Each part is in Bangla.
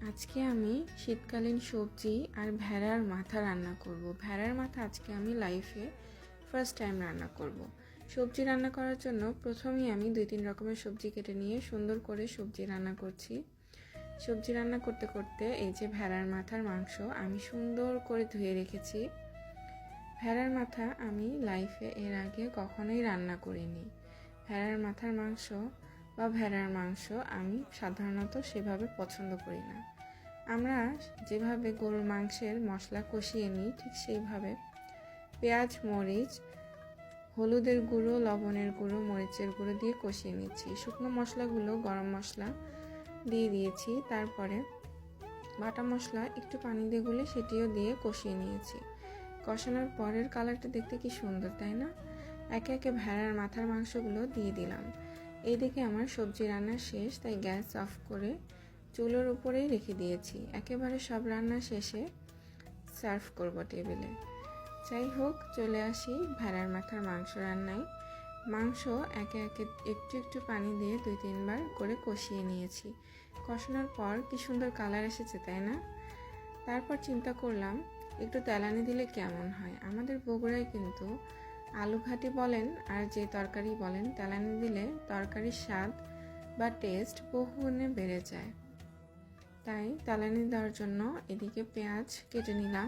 আজকে আমি শীতকালীন সবজি আর ভেড়ার মাথা রান্না করব। ভেড়ার মাথা আজকে আমি লাইফে ফার্স্ট টাইম রান্না করব। সবজি রান্না করার জন্য প্রথমেই আমি 2-3 রকমের সবজি কেটে নিয়ে সুন্দর করে সবজি রান্না করছি। সবজি রান্না করতে করতে এই যে ভেড়ার মাথার মাংস আমি সুন্দর করে ধুয়ে রেখেছি। ভেড়ার মাথা আমি লাইফে এর আগে কখনোই রান্না করিনি। ভেড়ার মাথার মাংস বা ভেড়ার মাংস আমি সাধারণত সেভাবে পছন্দ করি না। আমরা যেভাবে গরুর মাংসের মশলা কষিয়ে নিই ঠিক সেইভাবে পেঁয়াজ, মরিচ, হলুদের গুঁড়ো, লবণের গুঁড়ো, মরিচের গুঁড়ো দিয়ে কষিয়ে নিচ্ছি। শুকনো মশলাগুলো গরম মশলা দিয়ে দিয়েছি। তারপরে বাটা মশলা একটু পানি দিয়ে গুলে সেটিও দিয়ে কষিয়ে নিয়েছি। কষানোর পরের কালারটা দেখতে কি সুন্দর, তাই না? একে একে ভেড়ার মাথার মাংসগুলো দিয়ে দিলাম। এইদিকে আমার সবজি রান্না শেষ, তাই গ্যাস অফ করে চুলোর উপরেই রেখে দিয়েছি। একেবারে সব রান্না শেষে সার্ভ করব টেবিলে। যাই হোক, চলে আসি ভেড়ার মাথার মাংস রান্নায়। মাংস একে একে একটু একটু পানি দিয়ে 2-3 বার করে কষিয়ে নিয়েছি। কষানোর পর কি সুন্দর কালার এসেছে, তাই না? তারপর চিন্তা করলাম একটু তেলানি দিলে কেমন হয়। আমাদের বগুড়ায় কিন্তু আলু ঘাটি বলেন আর যে তরকারি বলেন, তেলানি দিলে তরকারির স্বাদ বা টেস্ট বহুগুণে বেড়ে যায়। তাই তেলানি দেওয়ার জন্য এদিকে পেঁয়াজ কেটে নিলাম।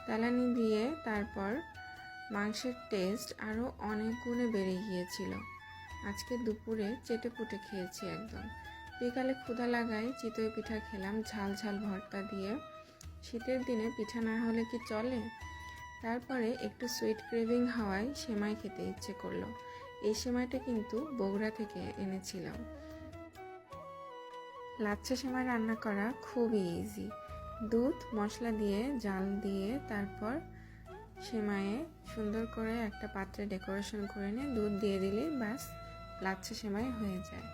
তেলানি দিয়ে তারপর মাংসের টেস্ট আরও অনেক গুণে বেড়ে গিয়েছিল। আজকে দুপুরে চেটেপুটে খেয়েছি একদম। বিকালে ক্ষুধা লাগায় চিতই পিঠা খেলাম ঝাল ঝাল ভর্তা দিয়ে। শীতের দিনে পিঠা না হলে কি চলে? তারপরে একটু সুইট ক্রেভিং হওয়ায় সেমাই খেতে ইচ্ছে করলো। এই সেমাইটা কিন্তু বগুড়া থেকে এনেছিলাম। লাচ্ছা সেমাই রান্না করা খুবই ইজি। দুধ মশলা দিয়ে জাল দিয়ে তারপর সেমাইয়ে সুন্দর করে একটা পাত্রে ডেকোরেশন করে নিয়ে দুধ দিয়ে দিলে ব্যাস লাচ্ছা সেমাই হয়ে যায়।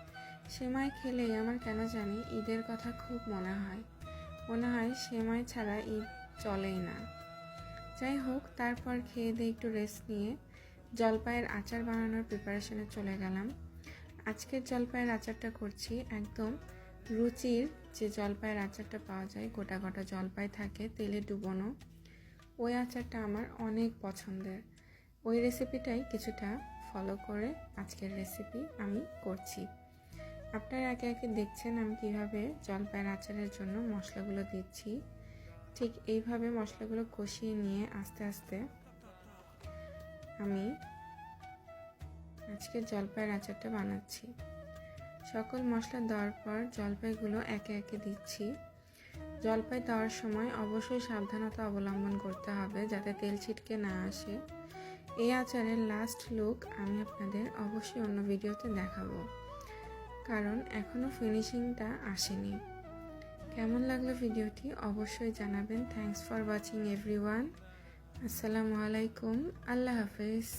সেমাই খেলেই আমার কেন জানি ঈদের কথা খুব মনে হয় সেমাই ছাড়া ঈদ চলেই না। যাই হোক, তারপর খেয়ে দিয়ে একটু রেস্ট নিয়ে জলপাইয়ের আচার বানানোর প্রিপারেশনে চলে গেলাম। আজকের জলপাইয়ের আচারটা করছি একদম রুচির যে জলপাইয়ের আচারটা পাওয়া যায়, গোটা গোটা জলপাই থাকে তেলে ডুবোনো, ওই আচারটা আমার অনেক পছন্দের। ওই রেসিপিটাই কিছুটা ফলো করে আজকের রেসিপি আমি করছি। আপনারা একে একে দেখছেন আমি কিভাবে জলপাইয়ের আচারের জন্য মশলাগুলো দিচ্ছি। ঠিক এইভাবে মশলাগুলো কষিয়ে নিয়ে আস্তে আস্তে আমি আজকের জলপাইয়ের আচারটা বানাচ্ছি। সকল মশলা দেওয়ার পর জলপাইগুলো একে একে দিচ্ছি। জলপাই দেওয়ার সময় অবশ্যই সাবধানতা অবলম্বন করতে হবে যাতে তেল ছিটকে না আসে। এই আচারের লাস্ট লুক আমি আপনাদের অবশ্যই অন্য ভিডিওতে দেখাবো, কারণ এখনও ফিনিশিংটা আসেনি। কেমন লাগলো ভিডিওটি অবশ্যই জানাবেন। Thanks for watching everyone. আসসালামু আলাইকুম। আল্লাহ হাফেজ।